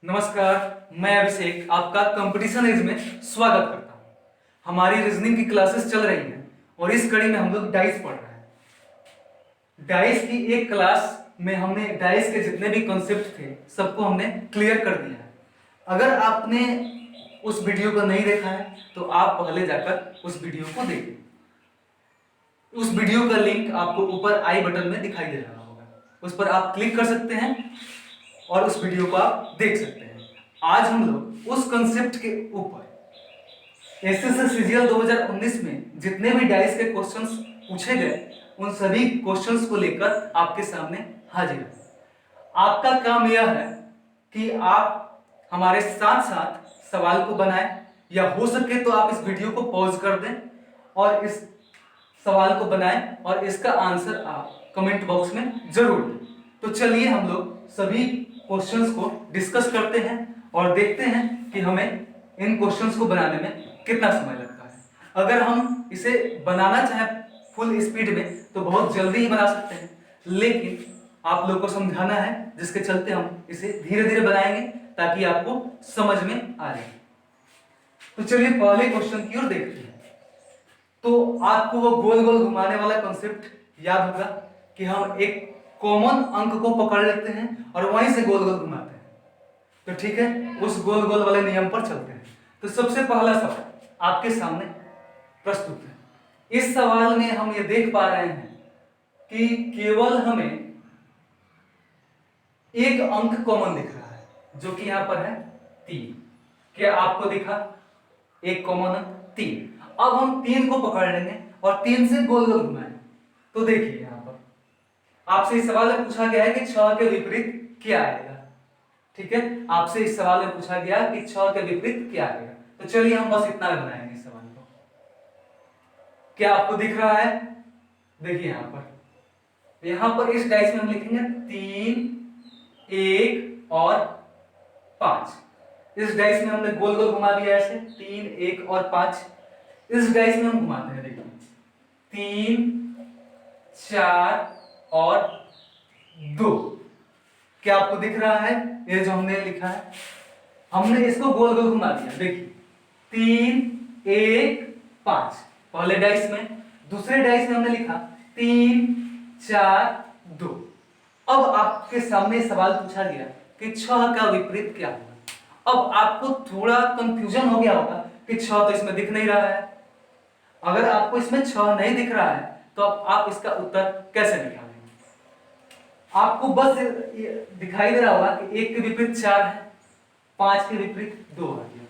नमस्कार, मैं अभिषेक आपका कंपटीशन एज में स्वागत करता हूँ। हमारी रीजनिंग की क्लासेस चल रही हैं और इस कड़ी में हम लोग डाइस पढ़ रहे हैं। डाइस की एक क्लास में हमने डाइस के जितने भी कॉन्सेप्ट थे सबको हमने क्लियर कर दिया है। अगर आपने उस वीडियो को नहीं देखा है तो आप पहले जाकर उस वीडियो को देखें। उस वीडियो का लिंक आपको ऊपर आई बटन में दिखाई दे रहा होगा, उस पर आप क्लिक कर सकते हैं और उस वीडियो को आप देख सकते हैं। आज हम लोग उस कंसेप्ट के ऊपर एसएससी सीजीएल 2019 में जितने भी डाइस के क्वेश्चंस पूछे गए उन सभी क्वेश्चंस को लेकर आपके सामने हाजिर है। आपका काम यह है कि आप हमारे साथ साथ सवाल को बनाएं, या हो सके तो आप इस वीडियो को पॉज कर दें और इस सवाल को बनाएं और इसका आंसर आप कमेंट बॉक्स में जरूर दें। तो चलिए हम लोग सभी क्वेश्चंस को डिस्कस करते हैं और देखते हैं कि हमें इन क्वेश्चंस को बनाने में कितना समय लगता है। अगर हम इसे बनाना चाहें फुल स्पीड में तो बहुत जल्दी ही बना सकते हैं, लेकिन आप लोग को समझाना है जिसके चलते हम इसे धीरे धीरे बनाएंगे ताकि आपको समझ में आ जाए। तो चलिए पहले क्वेश्चन की ओर देखते हैं। तो आपको वो गोल गोल घुमाने वाला कॉन्सेप्ट याद होगा कि हम एक कॉमन अंक को पकड़ लेते हैं और वहीं से गोल गोल घुमाते हैं। तो ठीक है, उस गोल गोल वाले नियम पर चलते हैं। तो सबसे पहला सवाल आपके सामने प्रस्तुत है। इस सवाल में हम ये देख पा रहे हैं कि केवल हमें एक अंक कॉमन दिख रहा है, जो कि यहां पर है 3। क्या आपको दिखा? एक कॉमन अंक 3। अब हम 3 को पकड़ लेंगे और 3 से गोल गोल घुमाएंगे। तो देखिए यहां पर आपसे इस सवाल में पूछा गया है कि 6 के विपरीत क्या आएगा। ठीक है, आपसे इस सवाल में पूछा गया कि 6 के विपरीत क्या आएगा। तो चलिए हम बस इतना बनाएंगे इस सवाल को। क्या आपको दिख रहा है? देखिए यहां पर इस डाइस में हम लिखेंगे 3, 1 और 5। इस डाइस में हमने गोल गोल घुमा दिया ऐसे 3, 1 और 5। इस डाइस में हम घुमाते हैं, देखिए 3, 4 और 2। क्या आपको दिख रहा है? ये जो हमने लिखा है हमने इसको गोल गोल घुमा दिया। देखिए 3, 1, 5 पहले डाइस में, दूसरे डाइस में हमने लिखा 3, 4, 2। अब आपके सामने सवाल पूछा गया कि 6 का विपरीत क्या होगा। अब आपको थोड़ा कंफ्यूजन हो गया होगा कि 6 तो इसमें दिख नहीं रहा है। अगर आपको इसमें 6 नहीं दिख रहा है तो आप इसका उत्तर कैसे निकालेंगे? आपको बस दिखाई दे रहा होगा कि 1 के विपरीत 4 है, 5 के विपरीत 2 आ गया।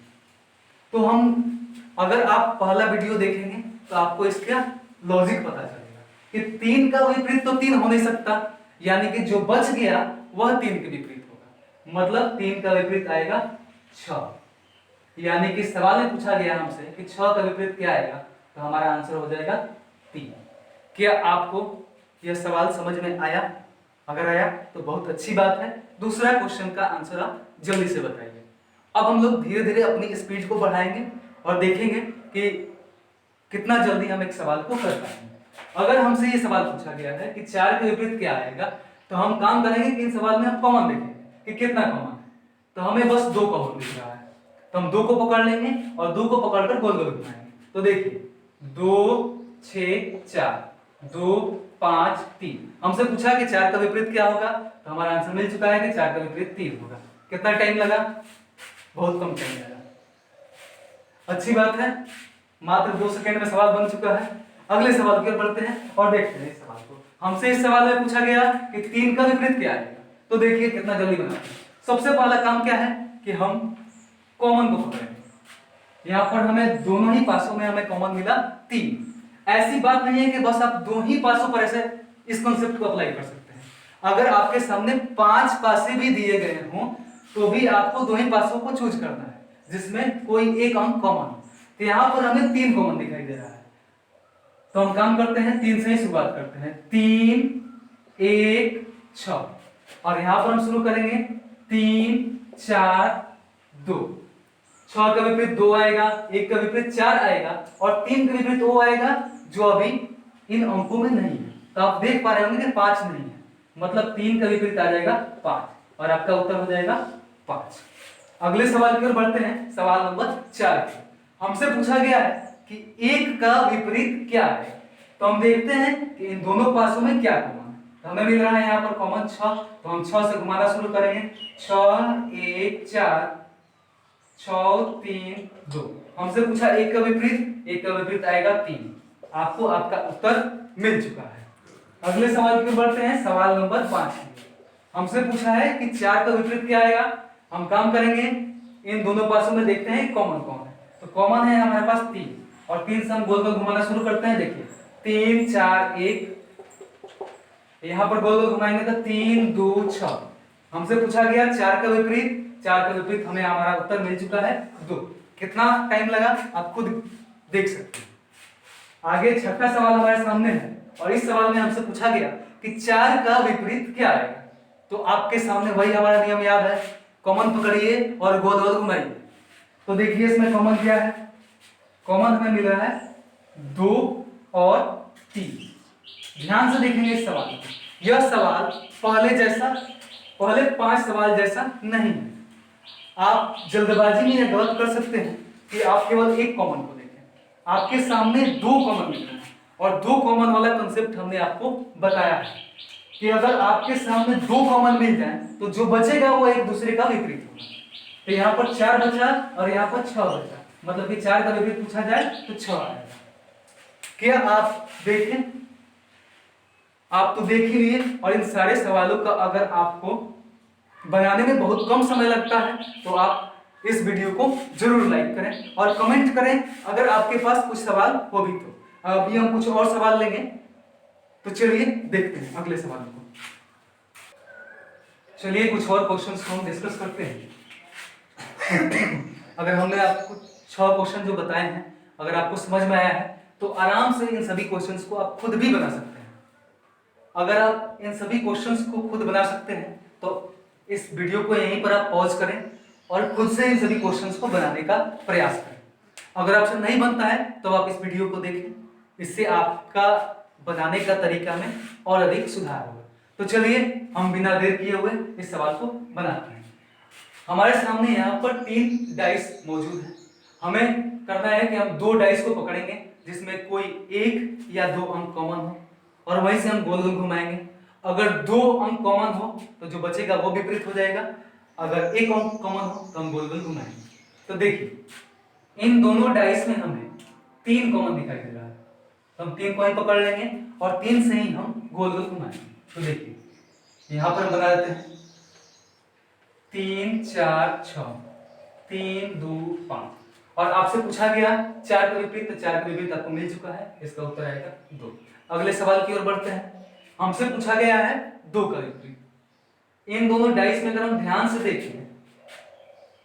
तो हम अगर आप पहला वीडियो देखेंगे तो आपको इसका लॉजिक पता चलेगा कि 3 का विपरीत तो 3 हो नहीं सकता, यानी कि जो बच गया वह 3 के विपरीत होगा। मतलब 3 का विपरीत आएगा 6। यानी कि सवाल में पूछा गया हमसे कि 6 का विपरीत क्या आएगा, तो हमारा आंसर हो जाएगा 3। क्या आपको यह सवाल समझ में आया? अगर आया तो बहुत अच्छी बात है। दूसरा क्वेश्चन का आंसर आप जल्दी से बताइए। अब हम लोग धीरे धीरे अपनी स्पीड को बढ़ाएंगे और देखेंगे कि कितना जल्दी हम एक सवाल को कर पाएंगे। अगर हमसे ये सवाल पूछा गया है कि 4 के विपरीत क्या आएगा, तो हम काम करेंगे कि इन सवाल में हम कॉमन देखेंगे कि कितना कॉमन है। तो हमें बस 2 कॉमन दिख रहा है, तो हम 2 को पकड़ लेंगे और 2 को पकड़कर गोल गोल घुमाएंगे। तो देखिए 2, 6, 4, 2, 5, 3। हमसे पूछा कि 4 का विपरीत क्या होगा, तो हमारा आंसर मिल चुका है कि 4 का विपरीत 3 होगा। कितना टाइम लगा? बहुत कम टाइम लगा। अच्छी बात है, मात्र 2 सेकंड में सवाल बन चुका है। अगले सवाल की ओर बढ़ते हैं और देखते हैं इस सवाल को। हमसे इस सवाल में पूछा गया कि 3 का विपरीत क्या आएगा। तो देखिए कितना जल्दी बनाते हैं। सबसे पहला काम क्या है कि हम कॉमन को पकड़ेंगे। यहां पर हमें दोनों ही पासों में हमें कॉमन मिला 3। ऐसी बात नहीं है कि बस आप 2 ही पासों पर ऐसे इस कॉन्सेप्ट को अप्लाई कर सकते हैं। अगर आपके सामने 5 पासे भी दिए गए हों तो भी आपको 2 ही पासों को चूज करना है जिसमें कोई एक अंक कॉमन हो। तो यहां पर हमें 3 कॉमन दिखाई दे रहा है, तो हम काम करते हैं 3 से ही शुरुआत करते हैं। 3, 1, 6 और यहां पर हम शुरू करेंगे 3, 4, 2। 6 का विपरीत 2 आएगा, 1 का विपरीत 4 आएगा और 3 का विपरीत वो आएगा जो अभी इन अंकों में नहीं है। तो आप देख पा रहे होंगे कि 5 नहीं है, मतलब 3 का विपरीत आ जाएगा 5 और आपका उत्तर हो जाएगा 5। अगले सवाल की ओर बढ़ते हैं, सवाल नंबर 4। हमसे पूछा गया है कि 1 का विपरीत क्या है। तो हम देखते हैं कि इन दोनों पासों में क्या कॉमन है। तो हमें मिल रहा है यहाँ पर कॉमन 6, तो हम 6 से घुमाना शुरू करेंगे। 6 1 4 6 3 2। हमसे पूछा 1 का विपरीत, 1 का विपरीत आएगा 3। आपको आपका उत्तर मिल चुका है। अगले सवाल की ओर बढ़ते हैं, सवाल नंबर 5। हमसे पूछा है कि 4 का विपरीत क्या आएगा। हम काम करेंगे, इन दोनों पासों में देखते हैं कॉमन कौन है। तो कॉमन है हमारे पास 3, और 3 से हम गोल गोल घुमाना शुरू करते हैं। देखिए 3 4 1, यहां पर गोल गोल घुमाएंगे तो 3 2 6। हमसे पूछा गया 4 का विपरीत, 4 का विपरीत हमें हमारा उत्तर मिल चुका है 2। कितना टाइम लगा आप खुद देख सकते हैं। आगे छठा सवाल हमारे सामने है, और इस सवाल में हमसे पूछा गया कि 4 का विपरीत क्या आएगा। तो आपके सामने वही हमारा नियम याद है, कॉमन पकड़िए और गोल गोल घुमाइए। तो देखिए इसमें कॉमन क्या है, कॉमन हमें मिल रहा है 2 और 3। ध्यान से देखेंगे इस सवाल को। यह सवाल पहले 5 सवाल जैसा नहीं है। आप जल्दबाजी में यह गलत कर सकते हैं कि आप केवल एक कॉमन को देखें। आपके सामने 2 कॉमन मिल रहे हैं, और 2 कॉमन वाला कंसेप्ट हमने आपको बताया है कि अगर आपके सामने 2 कॉमन मिल जाए तो जो बचेगा वो एक दूसरे का विपरीत होगा। तो यहाँ पर 4 बचा और यहाँ पर 6 बचा, मतलब कि 4 का विपरीत पूछा जाए तो 6 आएगा। क्या आप देखें, आप तो देख ही लिए। और इन सारे सवालों का अगर आपको बनाने में बहुत कम समय लगता है तो आप इस वीडियो को जरूर लाइक करें और कमेंट करें अगर आपके पास कुछ सवाल हो भी तो। अभी हम कुछ और सवाल लेंगे, तो चलिए देखते हैं अगले सवाल को। चलिए कुछ और क्वेश्चंस को हम डिस्कस करते हैं। अगर हमने आपको 6 क्वेश्चन जो बताए हैं, अगर आपको समझ में आया है तो आराम से इन सभी क्वेश्चंस को आप खुद भी बना सकते हैं। अगर आप इन सभी क्वेश्चंस को खुद बना सकते हैं तो इस वीडियो को यहीं पर आप पॉज करें और खुद से इन सभी क्वेश्चंस को बनाने का प्रयास करें। अगर आपसे नहीं बनता है तो आप इस वीडियो को देखें, इससे आपका बनाने का तरीका में और अधिक सुधार होगा। तो चलिए हम बिना देर किए हुए इस सवाल को बनाते हैं। हमारे सामने यहाँ पर 3 डाइस मौजूद है। हमें करना है कि हम 2 डाइस को पकड़ेंगे जिसमें कोई 1 या 2 अंक कॉमन हो, और वहीं से हम गोल गोल घुमाएंगे। अगर 2 अंक कॉमन हो तो जो बचेगा वो विपरीत हो जाएगा, अगर 1 अंक कॉमन हो तो हम गोल गोल घुमाएंगे। तो देखिए इन दोनों डाइस में हमें 3 कॉमन दिखाई दे रहा है, तो हम 3 को ही पकड़ लेंगे और 3 से ही हम गोल गोल घुमाएंगे। तो देखिए यहां पर हम बना देते हैं 3 4 6 3 2 5, और आपसे पूछा गया 4 का विपरीत, तो 4 का विपरीत आपको मिल चुका है, इसका उत्तर आएगा 2। अगले सवाल की ओर बढ़ते हैं। हमसे पूछा गया है 2 का विपरीत। इन दोनों डाइस में अगर हम ध्यान से देखें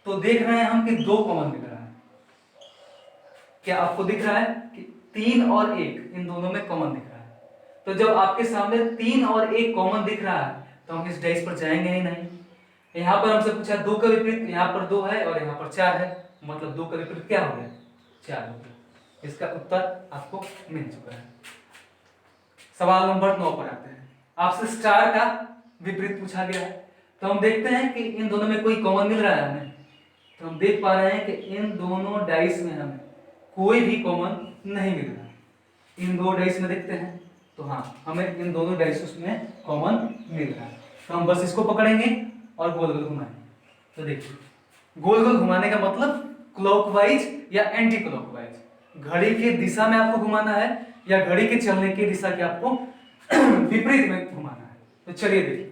तो देख रहे हैं हम कि 2 कॉमन दिख रहा है। क्या आपको दिख रहा है कि 3 और 1 इन दोनों में कॉमन दिख रहा है। तो जब आपके सामने 3 और 1 कॉमन दिख रहा है तो हम इस डाइस पर जाएंगे ही नहीं। यहां पर हमसे पूछा 2 का विपरीत, यहां पर 2 है और यहां पर 4 है, मतलब 2 का विपरीत क्या हो गया, 4 हो गया। इसका उत्तर आपको मिल चुका है। सवाल नंबर 9 पर आते हैं। आपसे स्टार का विपरीत पूछा गया है, तो हम देखते हैं कि इन दोनों में कोई कॉमन मिल रहा है हमें। तो हम देख पा रहे हैं कि इन दोनों डाइस में हमें कोई भी कॉमन नहीं मिल रहा है। इन 2 डाइस में देखते हैं तो हाँ हमें इन दोनों डाइस में कॉमन मिल रहा है। तो हम बस इसको पकड़ेंगे और गोल गोल घुमाएंगे। तो देखिए गोल गोल घुमाने का मतलब क्लॉकवाइज या एंटी क्लॉकवाइज, घड़ी की दिशा में आपको घुमाना है या घड़ी के चलने की दिशा के आपको विपरीत में घुमाना है। तो चलिए देखिए,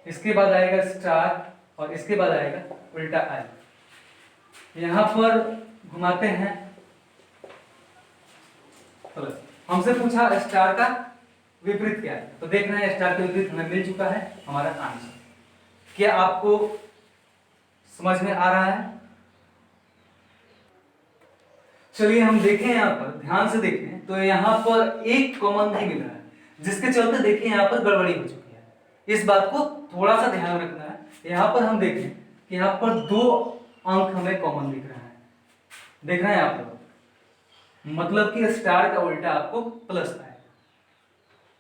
इसके बाद आएगा स्टार और इसके बाद आएगा उल्टा आई। यहां पर घुमाते हैं प्लस। हमसे पूछा स्टार का विपरीत क्या है, तो देख रहे हैं स्टार का विपरीत हमें मिल चुका है हमारा आंसर। क्या आपको समझ में आ रहा है? चलिए हम देखें, यहां पर ध्यान से देखें तो यहां पर एक कॉमन नहीं मिल रहा है, जिसके चलते देखिए यहां पर गड़बड़ी हो चुकी है। इस बात को थोड़ा सा ध्यान रखना है। यहां पर हम देखें कि यहां पर 2 अंक हमें कॉमन दिख रहा है, देख रहे हैं आप लोग, मतलब कि स्टार का उल्टा आपको प्लस आएगा।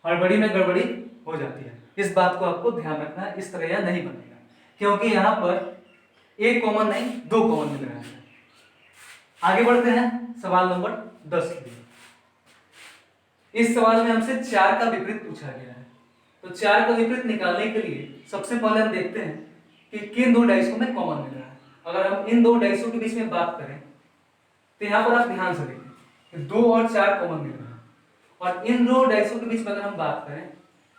हड़बड़ी में गड़बड़ी हो जाती है, इस बात को आपको ध्यान रखना है, इस तरह यह नहीं बनेगा। क्योंकि यहाँ पर एक कॉमन नहीं, दो कॉमन मिल रहा है। आगे बढ़ते हैं सवाल नंबर 10 के लिए। इस सवाल में हमसे 4 का विपरीत पूछा गया है। तो 4 का विपरीत निकालने के लिए सबसे पहले हम देखते हैं कि किन दो डाइसों में कॉमन मिल रहा है। अगर हम इन दो डाइसों के बीच में बात करें तो यहाँ पर आप ध्यान से देखें कि 2 और 4 कॉमन मिल रहा है, और इन दो डाइसों के बीच में अगर हम बात करें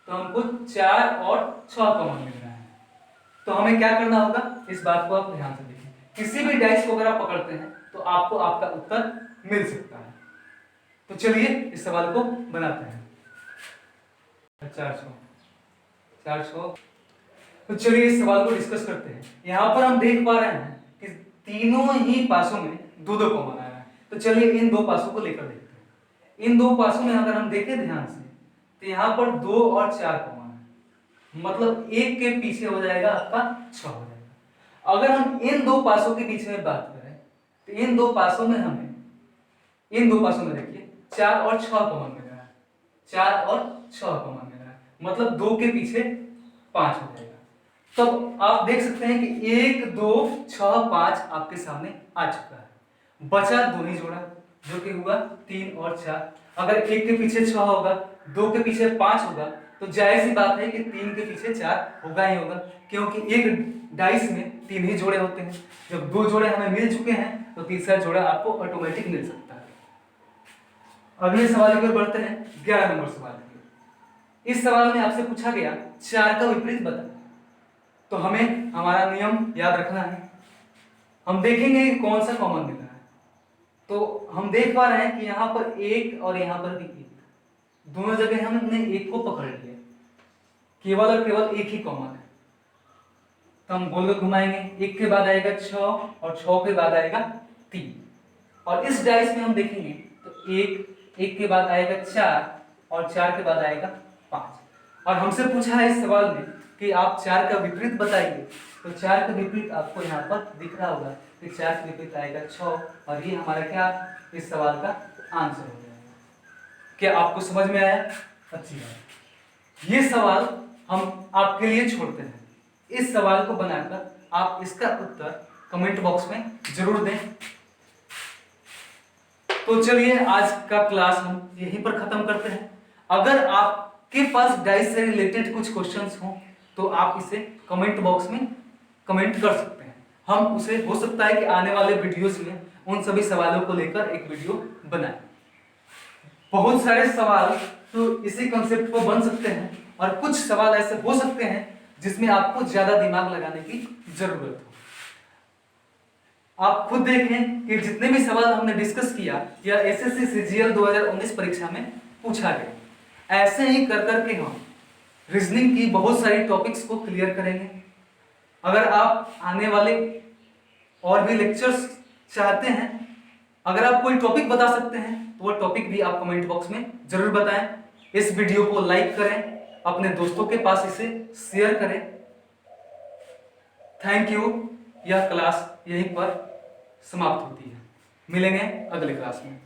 तो हमको 4 और 6 कॉमन मिल रहा है। तो हमें क्या करना होगा, इस बात को आप ध्यान से देखें। किसी भी डाइस को अगर आप पकड़ते हैं तो आपको आपका उत्तर मिल सकता है। तो चलिए इस सवाल को बनाते हैं। 400। तो चलिए इस सवाल को डिस्कस करते हैं। यहाँ पर हम देख पा रहे हैं कि तीनों ही पासों में दो दो कॉमन आया है। तो चलिए इन दो पासों को लेकर देखते हैं। इन दो पासों में अगर हम देखें ध्यान से तो यहाँ पर 2 और 4 कॉमन है, मतलब एक के पीछे हो जाएगा आपका 6 हो जाएगा। अगर हम इन दो पासों के बीच में बात करें तो इन दो पासों में देखिए 4 और 6 कॉमन मिल रहा है। 4 और 6 कॉमन मिल रहा है, मतलब 2 के पीछे 5 हो जाएगा। तब आप देख सकते हैं कि 1 2 6 5 आपके सामने आ चुका है। बचा दो ही जोड़ा जो कि हुआ 3 और 4। अगर 1 के पीछे 6 होगा, 2 के पीछे 5 होगा, तो जाहिर सी बात है कि 3 के पीछे 4 होगा ही होगा, क्योंकि एक डाइस में 3 ही जोड़े होते हैं। जब 2 जोड़े हमें मिल चुके हैं तो तीसरा जोड़ा आपको ऑटोमेटिक मिल सकता है। अगले सवाल की ओर बढ़ते हैं, 11 नंबर सवाल की। इस सवाल में आपसे पूछा गया 4 का विपरीत बता। तो हमें हमारा नियम याद रखना है। हम देखेंगे कि कौन सा कॉमन मिल रहा है। तो हम देख पा रहे हैं कि यहाँ पर 1 और यहाँ पर भी 1, दोनों जगह हमने 1 को पकड़ लिया, केवल और केवल एक ही कॉमन है। तो हम गोल घुमाएंगे, 1 के बाद आएगा 6 और 6 के बाद आएगा 3। और इस डाइस में हम देखेंगे तो 1 के बाद आएगा 4 और 4 के बाद आएगा 5। और हमसे पूछा है इस सवाल में कि आप 4 का विपरीत बताइए। तो 4 का विपरीत आपको यहाँ पर दिख रहा होगा कि 4 का विपरीत आएगा 6, और ये हमारा क्या इस सवाल का आंसर हो जाएगा। क्या आपको समझ में आया? अच्छी बात। ये सवाल हम आपके लिए छोड़ते हैं। इस सवाल को बनाकर आप इसका उत्तर कमेंट बॉक्स में जरूर दें। तो चलिए आज का क्लास हम यहीं पर खत्म करते हैं। अगर आपके पास डाइस से रिलेटेड कुछ क्वेश्चंस हों तो आप इसे कमेंट बॉक्स में कमेंट कर सकते हैं। हम उसे हो सकता है कि आने वाले वीडियोस में उन सभी सवालों को लेकर एक वीडियो बनाएं। बहुत सारे सवाल तो इसी कंसेप्ट पर बन सकते हैं, और कुछ सवाल ऐसे हो सकते हैं जिसमें आपको ज्यादा दिमाग लगाने की जरूरत हो। आप खुद देखें कि जितने भी सवाल हमने डिस्कस किया या एसएससी सीजीएल 2019 परीक्षा में पूछा गया, ऐसे ही कर करके हम रीजनिंग की बहुत सारी टॉपिक्स को क्लियर करेंगे। अगर आप आने वाले और भी लेक्चर्स चाहते हैं, अगर आप कोई टॉपिक बता सकते हैं तो वो टॉपिक भी आप कमेंट बॉक्स में जरूर बताएं। इस वीडियो को लाइक करें, अपने दोस्तों के पास इसे शेयर करें। Thank you. यह क्लास यहीं पर समाप्त होती है। मिलेंगे अगले क्लास में।